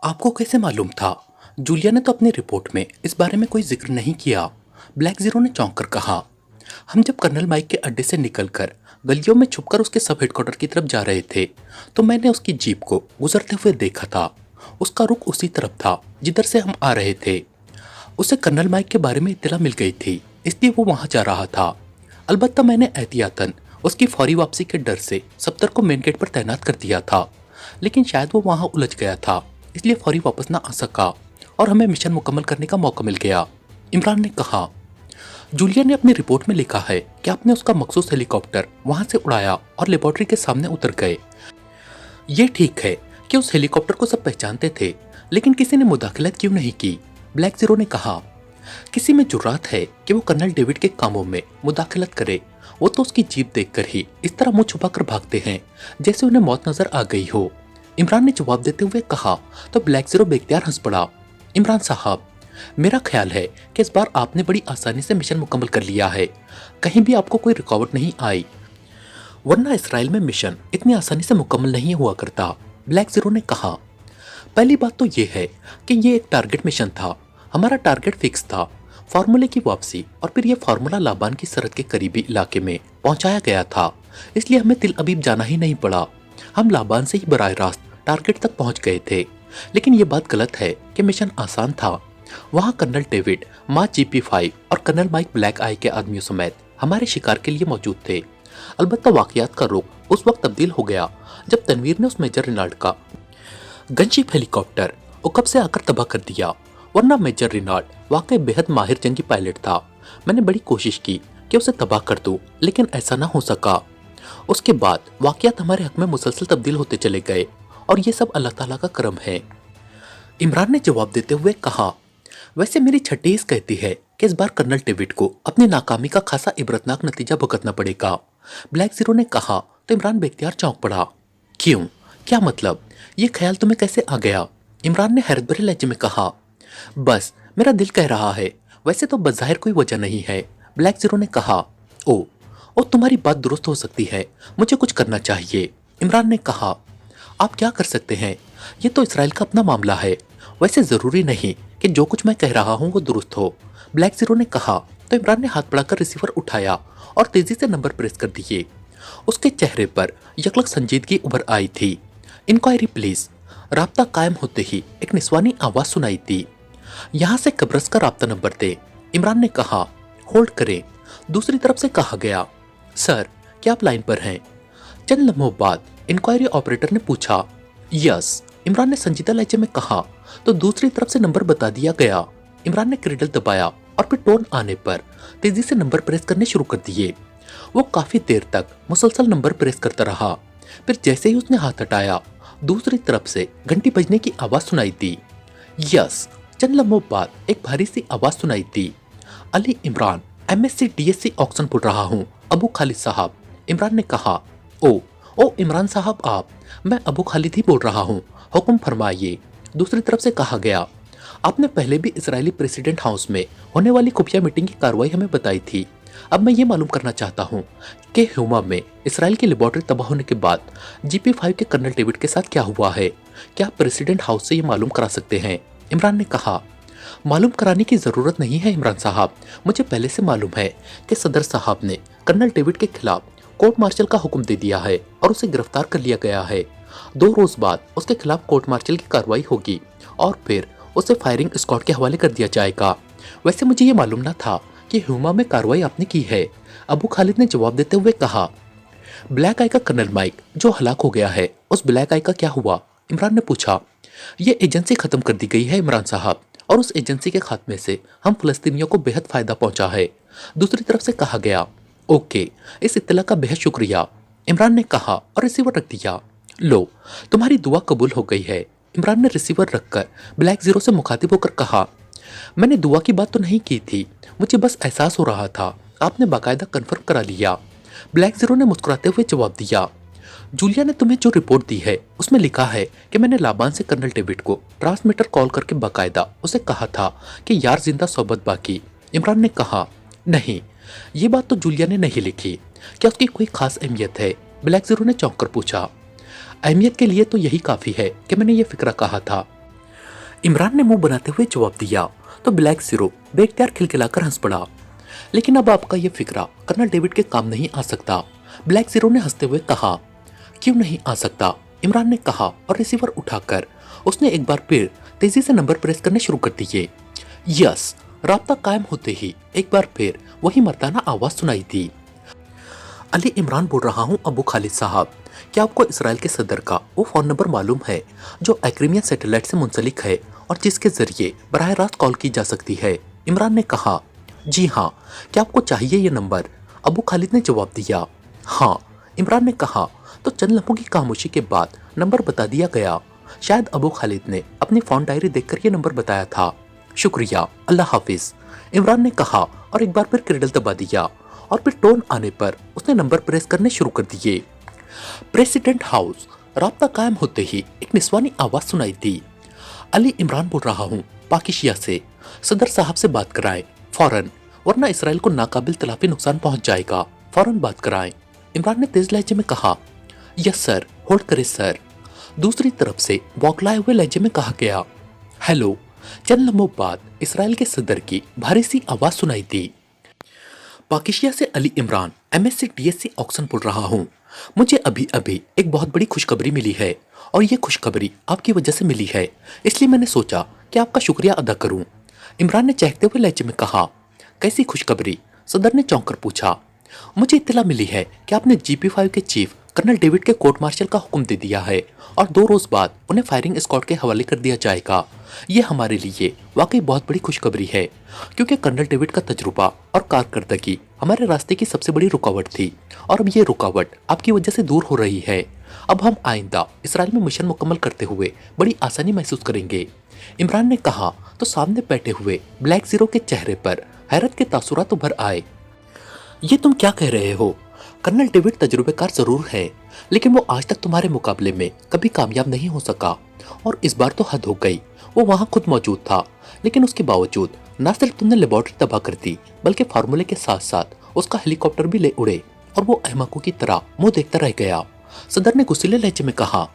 आपको कैसे मालूम था? जूलिया ने तो अपनी रिपोर्ट में इस बारे में कोई जिक्र नहीं किया। ब्लैक जीरो ने चौंक कर कहा। हम जब कर्नल माइक के अड्डे से निकलकर गलियों में छुपकर उसके सब हेडक्वार्टर की तरफ जा रहे थे तो मैंने उसकी जीप को गुजरते हुए देखा था। उसका रुख उसी तरफ था जिधर से हम आ रहे थे। उसे कर्नल माइक के बारे में इत्तला मिल गई थी, इसलिए वो वहां जा रहा था। अलबत्ता मैंने एहतियातन उसकी फौरी वापसी के डर से सप्तर को मेन गेट पर तैनात कर दिया था, लेकिन शायद वो वहां उलझ गया था, इसलिए फौरी वापस ना आ सका और हमें मिशन मुकम्मल करने का मौका मिल गया। इमरान ने कहा, जूलिया ने अपनी रिपोर्ट में लिखा है कि आपने उसका मखसूस हेलीकॉप्टर वहां से उड़ाया और लेबोरेटरी के सामने उतर गए। ये ठीक है कि उस हेलीकॉप्टर को सब पहचानते थे, लेकिन किसी ने मुदाखलत क्यों नहीं की? ब्लैक जीरो ने कहा, किसी में जुर्रात है कि वो कर्नल डेविड के कामों में मुदाखलत करे? वो तो उसकी जीप देखकर ही इस तरह मुंह छुपाकर भागते हैं जैसे उन्हें मौत नजर आ गई हो। इमरान ने जवाब देते हुए कहा तो ब्लैक जीरो बेख्तियार हंस पड़ा। इमरान साहब, मेरा ख्याल है कि इस बार आपने बड़ी आसानी से मिशन मुकम्मल कर लिया है, कहीं भी आपको कोई रुकावट नहीं आई, वरना इसराइल में मिशन इतनी आसानी से मुकम्मल नहीं हुआ करता। ब्लैक जीरो ने कहा, पहली बात तो ये है कि ये एक टारगेट मिशन था। हमारा टारगेट फिक्स था, फार्मूले की वापसी, और फिर यह फार्मूला लाबान की सरहद के करीबी इलाके में पहुंचाया गया था, इसलिए हमें तिल अबीब जाना ही नहीं पड़ा। हम लाबान से ही बराह रास्त टारगेट तक पहुंच गए थे। लेकिन ये बात गलत है कि मिशन आसान था। वहां कर्नल डेविड, माँ GP5 और कर्नल माइक ब्लैक आई के आदमियों समेत हमारे शिकार के लिए मौजूद थे। अलबत्ता वाकयात का रुख उस वक्त तब्दील हो गया जब तनवीर ने उस मेजर रिनाल्ड का गनशिप हेलीकॉप्टर उकब से आकर तबाह कर दिया, वरना मेजर रिनाल्ड वाकई बेहद माहिर जंगी पायलट था। मैंने बड़ी कोशिश की कि उसे तबाह कर दूं, लेकिन ऐसा ना हो सका। उसके बाद वाकयात हमारे हक में मुसलसल तब्दील होते चले गए और ये सब अल्लाह ताला का करम है। इमरान ने जवाब देते हुए कहा, वैसे मेरी छठी हिस्स कहती है कि इस बार कर्नल डेविड को अपनी नाकामी का खासा इबरतनाक नतीजा भुगतना पड़ेगा। ब्लैक जीरो ने कहा तो इमरान बेख्तियार चौंक पड़ा। क्यों? क्या मतलब? ये ख्याल तुम्हें कैसे आ गया? इमरान ने हैरत भरे लहजे में कहा, बस मेरा दिल कह रहा है, वैसे तो बज़ाहिर कोई वजह नहीं है। ब्लैक जीरो ने कहा, ओ तुम्हारी बात दुरुस्त हो सकती है, मुझे कुछ करना चाहिए। इमरान ने कहा, आप क्या कर सकते हैं? ये तो इसराइल का अपना मामला है, वैसे जरूरी नहीं कि जो कुछ मैं कह रहा हूँ वो दुरुस्त हो। ब्लैक जीरो ने कहा तो इमरान ने हाथ बढ़ाकर रिसीवर उठाया और तेजी से नंबर प्रेस कर दिए। उसके चेहरे पर यकलक संजीदगी उभर आई थी। Inquiry please. राब्ता कायम होते ही एक निस्वानी आवाज सुनाई दी। यहाँ से कब्रस का राब्ता नंबर दे। इमरान ने कहा, होल्ड करें। दूसरी तरफ से कहा गया, सर क्या आप लाइन पर हैं? चंद लम्हों बाद इंक्वायरी ऑपरेटर ने पूछा, यस। इमरान ने संजीदा लहजे में कहा तो दूसरी तरफ से नंबर बता दिया गया। इमरान ने क्रेडल दबाया और फिर टोन आने पर तेजी से नंबर प्रेस करने शुरू कर दिए। वो काफी देर तक मुसलसल नंबर प्रेस करता रहा। फिर जैसे ही उसने हाथ हटाया, दूसरी तरफ से घंटी बजने की आवाज सुनाई दी। यस। चंद लम्हों बाद एक भारी सी आवाज सुनाई दी, Ali Imran, MSc DSc Oxon बोल रहा हूँ, अबू खालिद साहब। इमरान ने कहा, ओ इमरान साहब आप? मैं अबू खालिद ही बोल रहा हूँ, हुक्म फरमाइए। दूसरी तरफ से कहा गया, आपने पहले भी इजरायली प्रेसिडेंट हाउस में होने वाली खुफिया मीटिंग की कार्रवाई हमें बताई थी। अब मैं ये मालूम करना चाहता हूँ कि ह्यूमा में इसराइल की लेबोरेटरी तबाह होने के बाद GP5 के कर्नल डेविड के साथ क्या हुआ है? क्या आप प्रेसिडेंट हाउस से ये मालूम करा सकते हैं? इमरान ने कहा, मालूम कराने की जरूरत नहीं है इमरान साहब, मुझे पहले से मालूम है कि सदर साहब ने कर्नल डेविड के खिलाफ कोर्ट मार्शल का हुक्म दे दिया है और उसे गिरफ्तार कर लिया गया है। 2 रोज बाद उसके खिलाफ कोर्ट मार्शल की कार्रवाई होगी और फिर उसे फायरिंग स्क्वाड के हवाले कर दिया जाएगा। वैसे मुझे ये मालूम न था कि ह्यूमा में कार्रवाई आपने की है। अबू खालिद ने जवाब देते हुए कहा, ब्लैक आई का कर्नल माइक जो हलाक हो गया है, उस ब्लैक आई का क्या हुआ? इमरान ने पूछा। ये एजेंसी खत्म कर दी गई है इमरान साहब, और उस एजेंसी के खात्मे से हम फलस्तीनियों को बेहद फायदा पहुंचा है। दूसरी तरफ से कहा गया, ओके, इस इत्तला का बेहद शुक्रिया। इमरान ने कहा और रिसीवर रख दिया। लो, तुम्हारी दुआ कबूल हो गई है। इमरान ने रिसीवर रखकर ब्लैक जीरो से मुखातिब होकर कहा, मैंने दुआ की बात तो नहीं की थी, मुझे बस एहसास हो रहा था, आपने बाकायदा कन्फर्म करा लिया। ब्लैक जीरो ने मुस्कुराते हुए जवाब दिया, जूलिया ने तुम्हें जो रिपोर्ट दी है उसमें लिखा है कि मैंने लाबान से कर्नल डेविड को ट्रांसमीटर कॉल करके बाकायदा उसे कहा था कि यार जिंदा सोबत बाकी। इमरान ने कहा, नहीं, ये बात तो जूलिया ने नहीं लिखी। क्या उसकी कोई खास अहमियत है? ब्लैक जीरो ने चौंक कर पूछा। अहमियत के लिए तो यही काफी है कि मैंने ये फिक्रा कहा था। इमरान ने मुंह बनाते हुए जवाब दिया तो ब्लैक जीरो बेख्तियार खिलखिलाकर हंस पड़ा। लेकिन अब आपका ये फिक्रा कर्नल डेविड के काम नहीं आ सकता, ब्लैक जीरो ने हंसते हुए कहा। क्यों नहीं आ सकता, इमरान ने कहा और रिसीवर उठाकर उसने एक बार फिर तेजी से नंबर प्रेस करने शुरू कर दिए। यस, राब्ता कायम होते ही एक बार फिर वही मर्दाना आवाज सुनाई दी। अली इमरान बोल रहा हूँ अबू खालिद साहब, क्या आपको इसराइल के सदर का वो फोन नंबर मालूम है जो एक्रीमियन सैटेलाइट से मुंसलिक है और जिसके जरिए बराह रास्त कॉल की जा सकती है? इमरान ने कहा। जी हाँ, क्या आपको चाहिए ये नंबर? अबू खालिद ने जवाब दिया। हाँ, इमरान ने कहा तो चंद लम्हों की खामोशी के बाद नंबर बता दिया गया। शायद अबू खालिद ने अपनी फोन डायरी देखकर ये नंबर बताया था। शुक्रिया, अल्लाह हाफिज, इमरान ने कहा और एक बार फिर क्रेडल दबा दिया और फिर टोन आने पर उसने नंबर प्रेस करने शुरू कर दिए। President house. राब्ता कायम होते ही एक निस्वानी आवाज सुनाई दी। अली इमरान बोल रहा हूँ पाकिशिया से, सदर साहब से बात कराएं फौरन, वरना इसराइल को नाकाबिल तलाफी नुकसान पहुंच जाएगा, फौरन बात कराएं। इमरान ने तेज लहजे में कहा। यस सर, होल्ड करे सर। दूसरी तरफ से बौखलाए हुए लहजे में कहा गया। हेलो। चंद लम्हों बाद इसराइल के सदर की भारी सी आवाज सुनाई दी। पाकिशिया से Ali Imran MSc DSc Oxon बोल रहा हूँ। मुझे अभी अभी एक बहुत बड़ी खुशखबरी मिली है और ये खुशखबरी आपकी वजह से मिली है, इसलिए मैंने सोचा कि आपका शुक्रिया अदा करूं। इमरान ने चहकते हुए लहजे में कहा। कैसी खुशखबरी? सदर ने चौंक कर पूछा। मुझे इत्तला मिली है कि आपने GP5 के चीफ कर्नल डेविड के कोर्ट मार्शल का हुक्म दे दिया है और 2 रोज बाद उन्हें फायरिंग स्क्वाड के हवाले कर दिया जाएगा। ये हमारे लिए वाकई बहुत बड़ी खुशखबरी है, क्योंकि कर्नल डेविड का तजुर्बा और कारकर्दगी हमारे रास्ते की सबसे बड़ी रुकावट थी और अब ये रुकावट आपकी वजह से दूर हो रही है। अब हम आइंदा इसराइल में मिशन मुकम्मल करते हुए बड़ी आसानी महसूस करेंगे। इमरान ने कहा तो सामने बैठे हुए ब्लैक जीरो के चेहरे पर हैरत के तासुरात उभर आए। ये तुम क्या कह रहे हो? कर्नल डेविड तजुर्बेकार जरूर है, लेकिन वो आज तक तुम्हारे मुकाबले में कभी कामयाब नहीं हो सका और इस बार तो हद हो गई। वो वहां खुद मौजूद था, लेकिन उसके बावजूद न सिर्फ तुमने लेबोरेटरी तबाह कर दी, बल्कि फार्मूले के साथ साथ उसका हेलीकॉप्टर भी ले उड़े और वो अहमकों की तरह मुंह देखता रह गया। सदर ने गुस्सीले लहजे में कहा।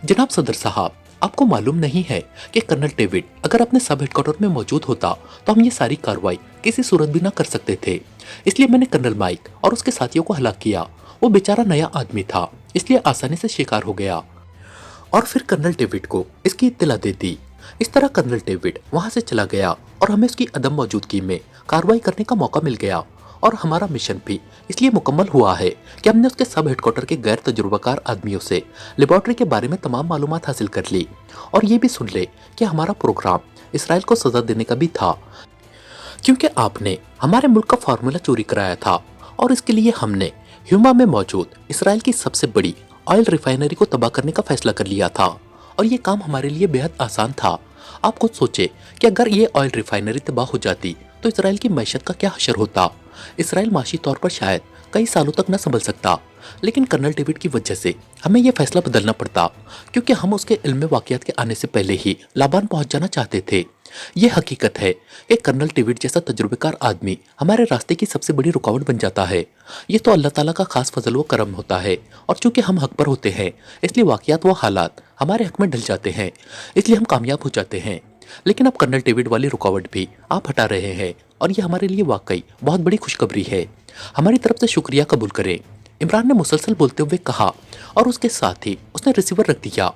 जनाब सदर साहब, आपको मालूम नहीं है कि कर्नल डेविड अगर अपने सब हेडक्वार्टर में मौजूद होता तो हम ये सारी कार्रवाई किसी सूरत भी ना कर सकते थे। इसलिए मैंने कर्नल माइक और उसके साथियों को हलाक किया। वो बेचारा नया आदमी था, इसलिए आसानी से शिकार हो गया और फिर कर्नल डेविड को इसकी इत्तला दे दी। इस तरह कर्नल डेविड वहां से चला गया और हमें उसकी अदम मौजूदगी में कार्रवाई करने का मौका मिल गया और हमारा मिशन भी इसलिए मुकम्मल हुआ है कि हमने उसके सब हेडक्वार्टर के गैर तजुर्बाकार आदमियों से लेबोरेटरी के बारे में तमाम मालूमात हासिल कर ली और ये भी सुन ले कि हमारा प्रोग्राम इसराइल को सजा देने का भी था, क्योंकि आपने हमारे मुल्क का फार्मूला चोरी कराया था और इसके लिए हमने ह्यूमा में मौजूद इसराइल की सबसे बड़ी ऑयल रिफाइनरी को तबाह करने का फैसला कर लिया था और ये काम हमारे लिए बेहद आसान था। आप खुद सोचे कि अगर ये ऑयल रिफाइनरी तबाह हो जाती तो इसराइल की मैशत का क्या हशर होता। इसराइल माशी तौर पर शायद कई सालों तक न संभल सकता, लेकिन कर्नल डेविड की वजह से हमें यह फैसला बदलना पड़ता, क्योंकि हम उसके इल्म वाक़ियात के आने से पहले ही लाबान पहुंच जाना चाहते थे। ये हकीकत है कि कर्नल डेविड जैसा तजुर्बेकार आदमी हमारे रास्ते की सबसे बड़ी रुकावट बन जाता है। ये तो अल्लाह ताला का खास फजल व करम होता है और चूंकि हम हक पर होते हैं, इसलिए वाक़ियात व हालात हमारे हक में ढल जाते हैं, इसलिए हम कामयाब हो जाते हैं। लेकिन अब कर्नल डेविड वाली रुकावट भी आप हटा रहे हैं और ये हमारे लिए वाकई बहुत बड़ी खुशखबरी है। हमारी तरफ से शुक्रिया कबूल करें, इमरान ने मुसलसल बोलते हुए कहा और उसके साथ ही उसने रिसीवर रख दिया।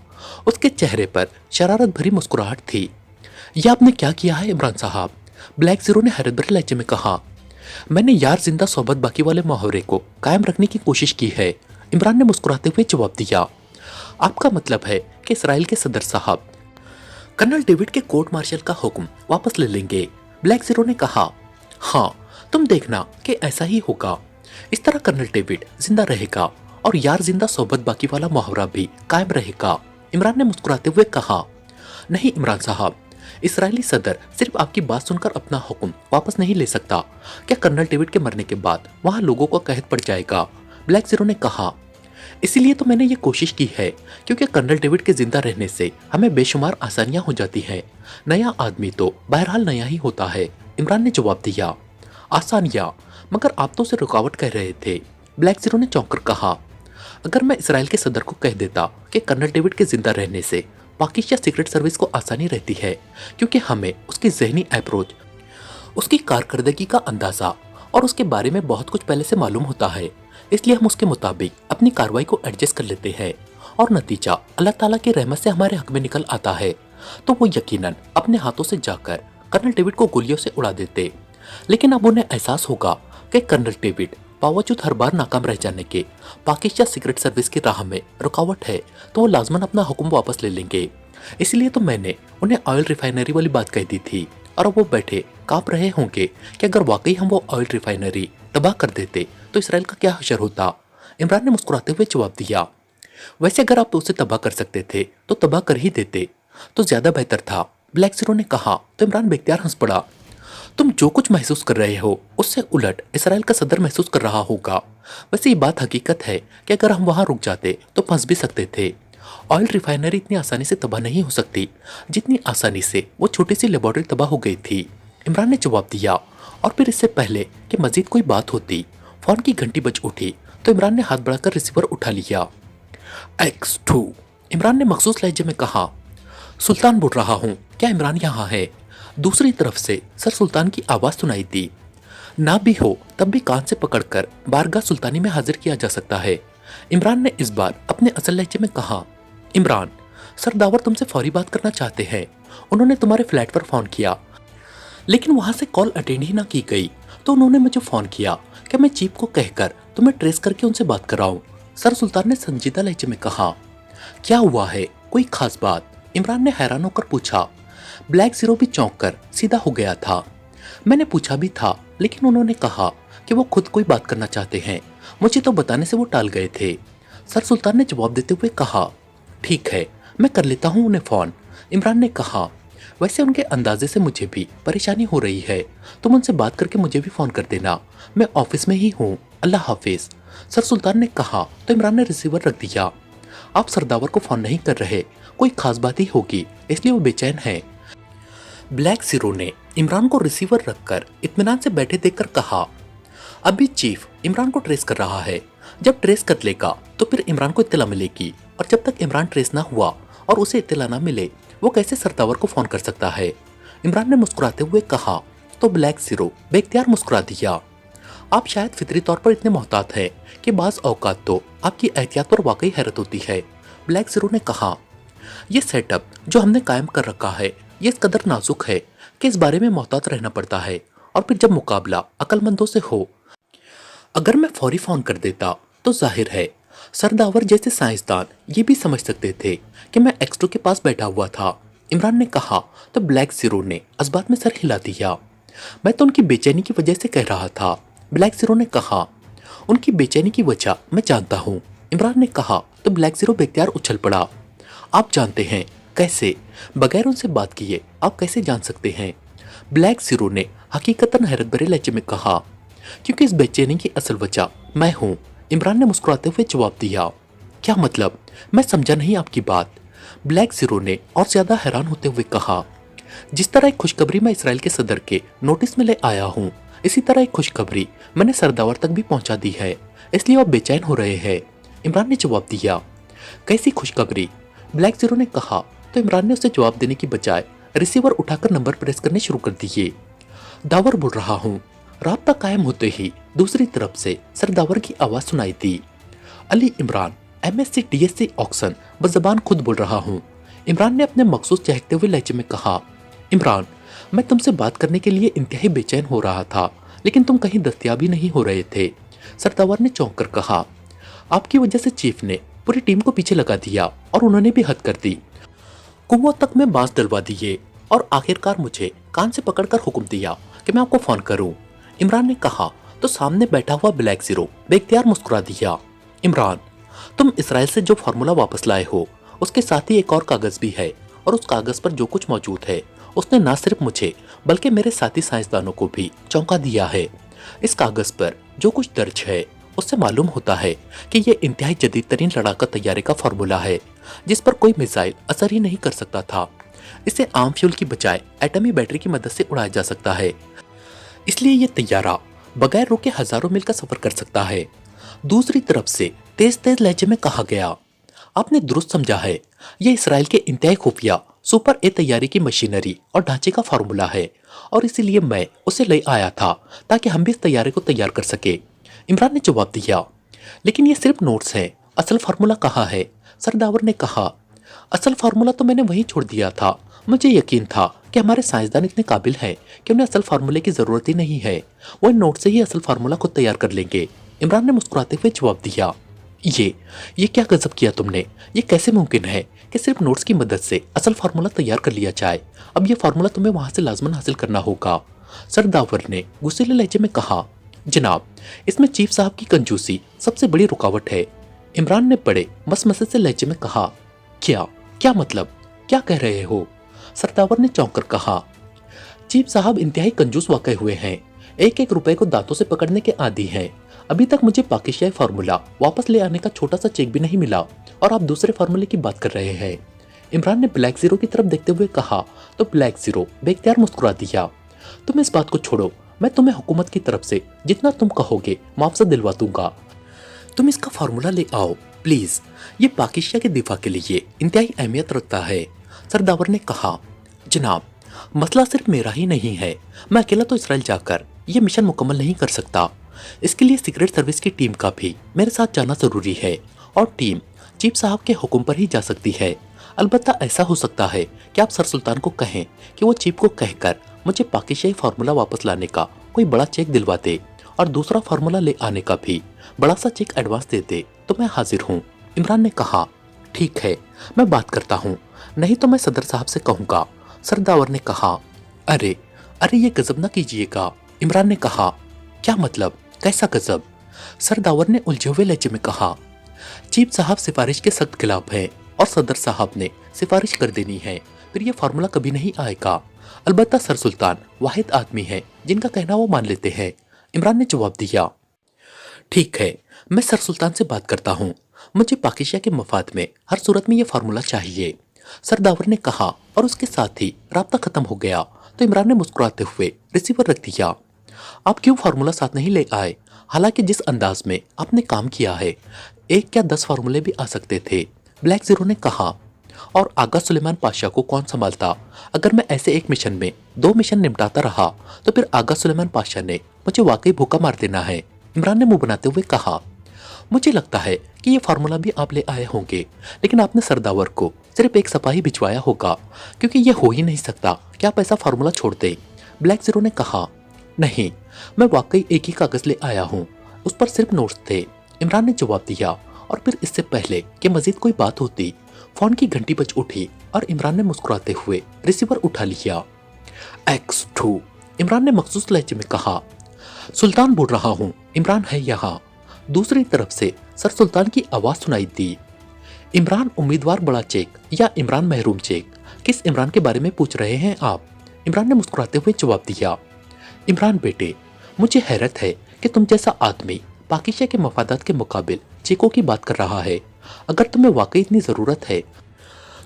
उसके चेहरे पर शरारत भरी मुस्कुराहट थी। यह आपने क्या किया है इमरान साहब? ब्लैक जीरो ने हैरत भरे लहजे में कहा। मैंने यार जिंदा सोबत बाकी वाले मुहावरे को कायम रखने की कोशिश की है, इमरान ने मुस्कुराते हुए जवाब दिया। आपका मतलब है कि इसराइल के सदर साहब कर्नल डेविड के कोर्ट मार्शल का हुक्म वापस ले लेंगे? ब्लैक जीरो ने कहा। हाँ, तुम देखना कि ऐसा ही होगा। इस तरह कर्नल डेविड जिंदा रहेगा और यार जिंदा सोबत बाकी वाला मुहावरा भी कायम रहेगा, इमरान ने मुस्कुराते हुए कहा। नहीं इमरान साहब, इसराइली सदर सिर्फ आपकी बात सुनकर अपना हुक्म वापस नहीं ले सकता। क्या कर्नल डेविड के मरने के बाद वहां लोगों को कहत पड़ जाएगा? ब्लैक जीरो ने कहा। इसीलिए तो मैंने ये कोशिश की है, क्योंकि कर्नल डेविड के जिंदा रहने से हमें बेशुमार आसानियां हो जाती हैं। नया आदमी तो बहरहाल नया ही होता है, इमरान ने जवाब दिया। आसानियां? मगर आप तो उसे रुकावट कह रहे थे, ब्लैक जीरो ने चौंक कर कहा। अगर मैं इसराइल के सदर को कह देता कि कर्नल डेविड के जिंदा रहने से पाकिस्तान सीक्रेट सर्विस को आसानी रहती है, क्योंकि हमें उसकी जहनी अप्रोच, उसकी कारकर्दगी का अंदाजा और उसके बारे में बहुत कुछ पहले से मालूम होता है। इसलिए हम उसके मुताबिक अपनी कार्रवाई को एडजस्ट कर लेते हैं और नतीजा अल्लाह ताला की रहमत से हमारे हक में निकल आता है। तो वो यकीनन अपने हाथों से जाकर कर्नल डेविड को गोलियों से उड़ा देते, लेकिन अब उन्हें एहसास होगा कि कर्नल डेविड बावजूद हर बार नाकाम रह जाने के पाकिस्तान सीक्रेट सर्विस की राह में रुकावट है, तो वो लाजमन अपना हुक्म वापस ले लेंगे। इसलिए तो मैंने उन्हें ऑयल रिफाइनरी वाली बात कह दी थी, और अब वो बैठे कांप रहे होंगे कि अगर वाकई हम वो ऑयल रिफाइनरी तबाह कर देते तो इसराइल का क्या हशर होता। इमरान ने मुस्कुराते हुए जवाब दिया, वैसे अगर आप उसे तबाह कर सकते थे तो तबाह कर ही देते तो ज्यादा बेहतर था, ब्लैक जीरो ने कहा। तो इमरान बेख्तियार हंस पड़ा। तुम जो कुछ महसूस कर रहे हो उससे उलट इसराइल का सदर महसूस कर रहा होगा। वैसे ये बात हकीकत है कि अगर हम वहां रुक जाते तो फंस भी सकते थे। ऑयल रिफाइनरी इतनी आसानी से तबाह नहीं हो सकती जितनी आसानी से वो छोटी सी लेबोरेटरी तबाह हो गई थी, इमरान ने जवाब दिया। और फिर इससे पहले कि मजीद कोई बात होती, फोन की घंटी बज उठी तो इमरान ने हाथ बढ़ाकर रिसीवर उठा लिया। X2, इमरान ने मखसूस लहजे में कहा। सुल्तान बोल रहा हूँ, क्या इमरान यहाँ है? दूसरी तरफ से सर सुल्तान की आवाज सुनाई दी। ना भी हो तब भी कान से पकड़कर बारगाह सुल्तानी में हाजिर किया जा सकता है, इमरान ने इस बार अपने असल लहजे में कहा। इमरान, सर दावर तुमसे फौरी बात करना चाहते हैं। उन्होंने तुम्हारे फ्लैट पर फोन किया, लेकिन वहां से कॉल अटेंड ही ना की गई, तो उन्होंने मुझे फोन किया कि मैं चीफ को कहकर तुम्हें ट्रेस करके उनसे बात कराऊं, सर सुल्तान ने संजीदा लहजे में कहा। क्या हुआ है, कोई खास बात? इमरान ने हैरान होकर पूछा। ब्लैक जीरो भी चौंक कर सीधा हो गया था। मैंने पूछा भी था, लेकिन उन्होंने कहा कि वो खुद कोई बात करना चाहते हैं, मुझे तो बताने से वो टाल गए थे, सर सुल्तान ने जवाब देते हुए कहा। ठीक है, मैं कर लेता हूँ उन्हें फोन, इमरान ने कहा। वैसे उनके अंदाजे से मुझे भी परेशानी हो रही है, तुम उनसे बात करके मुझे भी फोन कर देना, मैं ऑफिस में ही हूँ, अल्लाह हाफिज, सर सुल्तान ने कहा। तो इमरान ने रिसीवर रख दिया। आप सरदावर को फोन नहीं कर रहे, कोई खास बात ही होगी, इसलिए वो बेचैन है, ब्लैक जीरो ने इमरान को रिसीवर रखकर इत्मीनान से बैठे देखकर कहा। अभी चीफ इमरान को ट्रेस कर रहा है, जब ट्रेस कर लेगा तो फिर इमरान को इत्तला मिलेगी, और जब तक इमरान ट्रेस ना हुआ और उसे इत्तला ना मिले वो कैसे सरदावर को फोन कर सकता है, इमरान ने मुस्कुराते हुए कहा। तो ब्लैक जीरो बेख्तियार मुस्कुरा दिया। आप शायद फितरी तौर पर इतने मोहतात हैं कि बाज औकात तो आपकी एहतियात पर वाकई हैरत होती है, ब्लैक जीरो ने कहा। यह सेटअप जो हमने कायम कर रखा है ये इस कदर नाजुक है कि इस बारे में मोहतात रहना पड़ता है, और फिर जब मुकाबला अक्लमंदों से हो, अगर मैं फौरी फोन कर देता तो जाहिर है सरदावर जैसे साइंसदान ये भी समझ सकते थे कि मैं X2 के पास बैठा हुआ था, इमरान ने कहा। तो ब्लैक जीरो ने असबात में सर हिला दिया। मैं तो उनकी बेचैनी की वजह से कह रहा था, ब्लैक जीरो ने कहा। उनकी बेचैनी की वजह मैं जानता हूँ, इमरान ने कहा। तो ब्लैक जीरो बेख्तियार उछल पड़ा। आप जानते हैं? कैसे? बगैर उनसे बात किए आप कैसे जान सकते हैं? ब्लैक जीरो ने हकीकतन हैरत भरे लहजे में कहा। क्योंकि इस बेचैनी की असल वजह मैं हूँ, इमरान ने मुस्कुराते हुए जवाब दिया। क्या मतलब? मैं समझा नहीं आपकी बात, ब्लैक जीरो ने और ज्यादा हैरान होते हुए कहा। जिस तरह एक खुशखबरी मैं इसराइल के सदर के नोटिस में ले आया हूँ, इसी तरह एक खुशखबरी मैंने सरदावर तक भी पहुंचा दी है, इसलिए आप बेचैन हो रहे हैं, इमरान ने जवाब दिया। कैसी खुशखबरी? ब्लैक जीरो ने कहा। तो इमरान ने उसे जवाब देने की बजाय रिसीवर उठाकर नंबर प्रेस करने शुरू कर दिए। दावर बोल रहा हूँ। राब्ता कायम होते ही दूसरी तरफ से सरदावर की आवाज सुनाई दी। Ali Imran, MSc DSc Oxon, बज़बान खुद बोल रहा हूँ, इमरान ने अपने मखसूस चहकते हुए लहजे में कहा। इमरान, मैं तुमसे बात करने के लिए इंतहाई बेचैन हो रहा था, लेकिन तुम कहीं दस्तयाब ही नहीं हो रहे थे, सरदावर ने चौंक कर कहा। आपकी वजह से चीफ ने पूरी टीम को पीछे लगा दिया और उन्होंने भी हद कर दी, कुओं तक में बांस डलवा दिए, और आखिरकार मुझे कान से पकड़कर हुक्म दिया कि मैं आपको फोन करूं, इमरान ने कहा। तो सामने बैठा हुआ ब्लैक जीरो बेख्तियार मुस्कुरा दिया। इमरान, तुम इसराइल से जो फार्मूला वापस लाए हो उसके साथ ही एक और कागज भी है, और उस कागज पर जो कुछ मौजूद है उसने न सिर्फ मुझे बल्कि मेरे साथी साइंसदानों को भी चौंका दिया है। इस कागज पर जो कुछ दर्ज है उससे मालूम होता है कि यह इंतहाई जदीद तरीन लड़ाका तैयारी का फार्मूला है, जिस पर कोई मिसाइल असर ही नहीं कर सकता था। इसे आम फ्यूल की बजाय एटमी बैटरी की मदद से उड़ाया जा सकता है, इसलिए यह तैयारा बगैर रुके हजारों मील का सफर कर सकता है। दूसरी तरफ से तेज तेज लहजे में कहा गया। आपने दुरुस्त समझा है। यह इसराइल के इंतहाई खुफिया सुपर ए तैयारी की मशीनरी और ढांचे का फार्मूला है और इसीलिए मैं उसे ले आया था ताकि हम भी इस तैयारी को तैयार कर सके। इमरान ने जवाब दिया। लेकिन ये सिर्फ नोट्स हैं, असल फार्मूला कहाँ है? सरदावर ने कहा। असल फार्मूला तो मैंने वहीं छोड़ दिया था। मुझे यकीन था कि हमारे साइंसदान इतने काबिल हैं कि उन्हें असल फार्मूले की जरूरत ही नहीं है, वो इन नोट से ही असल फार्मूला खुद तैयार कर लेंगे। इमरान ने मुस्कुराते हुए जवाब दिया। ये क्या गजब किया तुमने? ये कैसे मुमकिन है कि सिर्फ नोट्स की मदद से असल फार्मूला तैयार कर लिया जाए? अब ये फार्मूला तुम्हें वहां से लाजमन हासिल करना होगा। सरदावर ने गुस्सैले लहजे में कहा। जनाब, इसमें चीफ साहब की कंजूसी सबसे बड़ी रुकावट है। इमरान ने बड़े मसमसे से लहजे में कहा। क्या क्या मतलब? क्या कह रहे हो? सरदावर ने चौंक कर कहा। चीफ साहब इंतहाई कंजूस वाकई हुए हैं, एक एक रुपए को दांतों से पकड़ने के आदी हैं। अभी तक मुझे पाकिस्तानी फार्मूला वापस ले आने का छोटा सा चेक भी नहीं मिला और आप दूसरे फार्मूले की बात कर रहे हैं। इमरान ने ब्लैक जीरो की तरफ देखते हुए कहा तो ब्लैक जीरो बेख्तियार मुस्कुरा दिया। तुम इस बात को छोड़ो, मैं तुम्हें हुकूमत की तरफ से जितना तुम कहोगे मुआवजा दिलवा दूंगा। तुम इसका फार्मूला ले आओ प्लीज, ये पाकिस्तान के दिफा के लिए इंतहाई अहमियत रखता है। सरदावर ने कहा। जनाब, मसला सिर्फ मेरा ही नहीं है, मैं अकेला तो इसराइल जाकर यह मिशन मुकम्मल नहीं कर सकता। इसके लिए सीक्रेट सर्विस की टीम का भी मेरे साथ जाना जरूरी है और टीम चीफ साहब के हुक्म पर ही जा सकती है। अलबत्ता ऐसा हो सकता है कि आप सर सुल्तान को कहें कि वो चीफ को कहकर मुझे पाकिस्तानी फार्मूला वापस लाने का कोई बड़ा चेक दिलवा दे और दूसरा फार्मूला ले आने का भी बड़ा सा चेक एडवांस दे दे तो मैं हाजिर हूँ। इमरान ने कहा। ठीक है, मैं बात करता हूँ, नहीं तो मैं सदर साहब से कहूँगा। सरदावर ने कहा। अरे अरे ये गजब ना कीजिएगा। इमरान ने कहा। क्या मतलब? कैसा गजब? सरदावर ने उलझे हुए लहजे में कहा। चीफ साहब सिफारिश के सख्त खिलाफ हैं और सदर साहब ने सिफारिश कर देनी है, फिर ये फार्मूला कभी नहीं आएगा। अलबत्ता सर सुल्तान वाहिद आदमी है जिनका कहना वो मान लेते हैं। इमरान ने जवाब दिया। ठीक है, मैं सर सुल्तान से बात करता हूँ, मुझे पाकिस्तान के मफाद में हर सूरत में ये फार्मूला चाहिए। सरदावर ने कहा और उसके साथ ही राब्ता खत्म हो गया तो इमरान ने मुस्कुराते हुए रिसीवर रख दिया। आप क्यों फार्मूला साथ नहीं ले आए? हालांकि जिस अंदाज में आपने काम किया है, एक क्या 10 फार्मूले भी आ सकते थे। ब्लैक जीरो ने कहा। और आगा सुलेमान पाशा को कौन संभालता? अगर मैं ऐसे एक मिशन में 2 मिशन निपटाता रहा तो फिर आगा सुलेमान पाशा ने मुझे वाकई भूखा मार देना है। इमरान ने मुंह बनाते हुए कहा। मुझे लगता है कि ये फार्मूला भी आप ले आए होंगे, लेकिन आपने सरदावर को सिर्फ एक सिपाही भिजवाया होगा, क्योंकि ये हो ही नहीं सकता कि आप ऐसा फार्मूला छोड़ दें। ब्लैक जीरो ने कहा। नहीं, मैं वाकई एक ही कागज ले आया हूँ, उस पर सिर्फ नोट्स थे। इमरान ने जवाब दिया और फिर इससे पहले कि मजीद कोई बात होती, फोन की घंटी बज उठी और इमरान ने मुस्कुराते हुए रिसीवर उठा लिया। X2, इमरान ने मखसूस लहजे में कहा। सुल्तान बोल रहा हूँ, इमरान है यहाँ। दूसरी तरफ से सर सुल्तान की आवाज सुनाई दी। इमरान उम्मीदवार बड़ा चेक या इमरान महरूम चेक, किस इमरान के बारे में पूछ रहे हैं आप? इमरान ने मुस्कुराते हुए जवाब दिया। इमरान बेटे, मुझे हैरत है कि तुम जैसा आदमी पाकिस्तान के मफादात के मुकाबिल चेकों की बात कर रहा है। अगर तुम्हें वाकई इतनी जरूरत है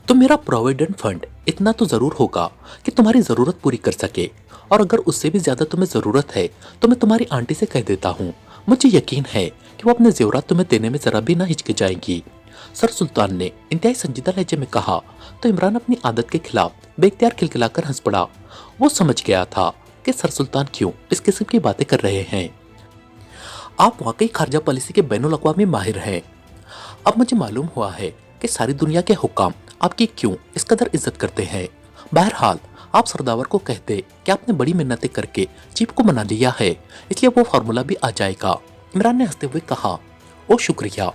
तो मेरा प्रोविडेंट फंड इतना तो जरूर होगा कि तुम्हारी जरूरत पूरी कर सके, और अगर उससे भी ज्यादा तुम्हें जरूरत है तो मैं तुम्हारी आंटी से कह देता हूँ। मुझे यकीन है कि वो अपने जेवरात तुम्हें देने में जरा भी ना हिचकिचाएंगी। सर सुल्तान ने इंतहाई संजीदा लहजे में कहा तो इमरान अपनी आदत के खिलाफ बेख्तियार खिलखिलाकर हंस पड़ा। वो समझ गया था कि सर सुल्तान क्यों इस किस्म की बातें कर रहे हैं। आप वाकई खारजा पॉलिसी के बैनुल अक़वामी माहिर हैं। अब मुझे मालूम हुआ है कि सारी दुनिया के हुक्काम आपकी क्यों इस कदर इज्जत करते हैं। बहरहाल आप सरदावर को कहते कि आपने बड़ी मेहनतें करके चीफ को मना लिया है, इसलिए वो फार्मूला भी आ जाएगा। इमरान ने हंसते हुए कहा। ओ शुक्रिया।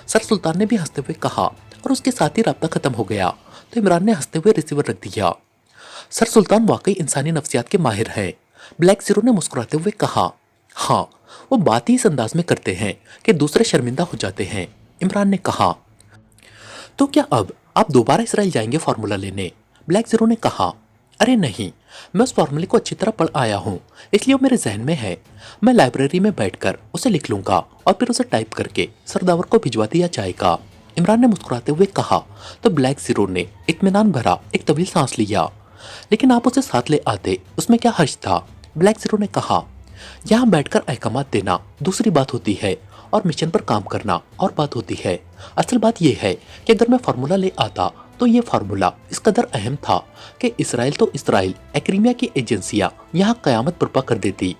सर सुल्तान ने भी हंसते हुए कहा और उसके साथ ही राब्ता खत्म हो गया तो इमरान ने हंसते हुए रिसीवर रख दिया। सर सुल्तान वाकई इंसानी नफ्सियात के माहिर हैं। ब्लैक जीरो ने मुस्कुराते हुए कहा। हाँ, वो बात ही इस अंदाज में करते हैं कि दूसरे शर्मिंदा हो जाते हैं। इमरान ने कहा। तो क्या अब आप दोबारा इसराइल जाएंगे फार्मूला लेने? ब्लैक जीरो ने कहा। अरे नहीं, मैं उस फार्मूले को अच्छी तरह पढ़ आया हूँ, इसलिए वो मेरे जहन में है। मैं लाइब्रेरी में बैठकर उसे लिख लूंगा और फिर उसे टाइप करके सरदावर को भिजवा दिया जाएगा। इमरान ने मुस्कुराते हुए कहा तो ब्लैक जीरो ने इत्मीनान भरा एक तवील सांस लिया। लेकिन आप उसे साथ ले आते, उसमें क्या हर्ज था? ब्लैक जीरो ने कहा। यहाँ बैठकर अहकामात देना दूसरी बात होती है और मिशन पर काम करना और बात होती है। असल बात यह है कि अगर मैं फार्मूला ले आता तो ये फार्मूला इस कदर अहम था कि इसराइल एक्रीमिया की एजेंसियां यहाँ कयामत बर्पा कर देती।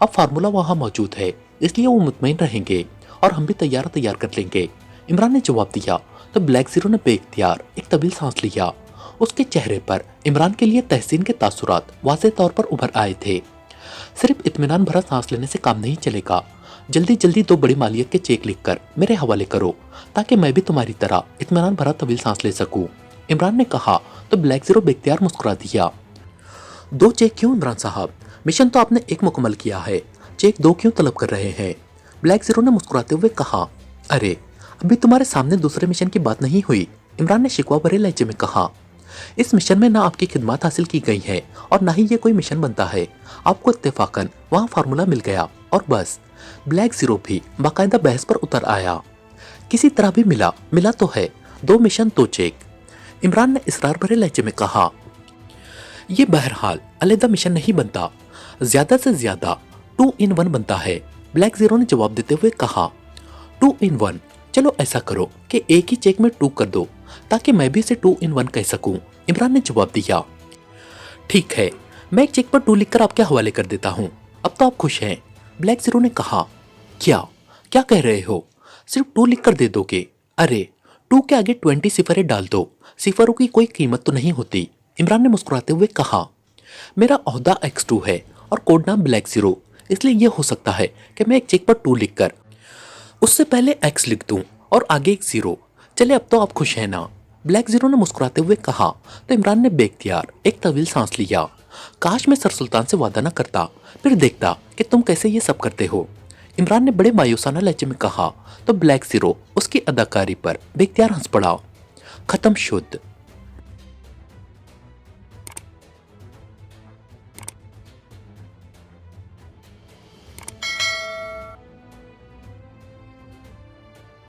अब फार्मूला वहाँ मौजूद है, इसलिए वो मुतमईन रहेंगे और हम भी तैयार कर लेंगे। इमरान ने जवाब दिया तो ब्लैक जीरो ने बेइख्तियार एक तवील सांस लिया। उसके चेहरे पर इमरान के लिए तहसीन के तासुरात वाज़ेह तौर पर उभर आए थे। सिर्फ इत्मीनान भरा सांस लेने से काम नहीं चलेगा। जल्दी जल्दी 2 बड़ी मालियत के चेक लिखकर मेरे हवाले करो ताकि मैं भी तुम्हारी तरह इत्मीनान भरा तवील सांस ले सकूं। इमरान ने कहा तो ब्लैक जीरो बेख्तियार मुस्कुरा दिया। 2 चेक क्यों इमरान साहब? मिशन तो आपने एक मुकम्मल किया है, चेक 2 क्यों तलब कर रहे हैं? ब्लैक जीरो ने मुस्कुराते हुए कहा, अरे अभी तुम्हारे सामने दूसरे मिशन की बात नहीं हुई। इमरान ने शिकवा भरे लहजे में कहा, इस मिशन में ना आपकी खिदमत हासिल की गई है और ना ही ये कोई मिशन बनता है। आपको इत्तेफाकन वहाँ फार्मूला मिल गया और बस। ब्लैक जीरो भी बाकायदा बहस पर उतर आया। किसी तरह भी मिला तो है, 2 मिशन 2 चेक। इमरान ने इसरार भरे लहजे में कहा, ये बहरहाल अलहदा मिशन नहीं बनता, ज्यादा से ज्यादा 2 in 1 बनता है। ब्लैक जीरो ने जवाब देते हुए कहा, 2 in 1? चलो ऐसा करो कि एक ही चेक में 2 कर दो ताकि मैं भी इसे 2 in 1 कह सकूं। इमरान ने जवाब दिया, ठीक है, मैं एक चेक पर 2 लिखकर आपके हवाले कर देता हूं। अब तो आप खुश हैं? ब्लैक जीरो ने कहा, क्या कह रहे हो? सिर्फ 2 लिखकर दे दोगे? अरे 2 के आगे 20 सिफरें डाल दो, सिफरों की कोई कीमत तो नहीं होती। इमरान ने मुस्कुराते हुए कहा, मेरा ओहदा X2 है और कोड नाम ब्लैक जीरो, इसलिए यह हो सकता है कि मैं एक चेक पर 2 लिखकर उससे पहले X लिख दूं और आगे एक 0। चले अब तो आप खुश हैं ना? ब्लैक जीरो ने मुस्कुराते हुए कहा तो इमरान ने बेख्तियार एक तवील सांस लिया। काश मैं सर सुल्तान से वादा न करता, फिर देखता कि तुम कैसे ये सब करते हो। इमरान ने बड़े मायूसाना लहजे में कहा तो ब्लैक जीरो उसकी अदाकारी पर बेख्तियार हंस पड़ा। खत्म शुद्ध।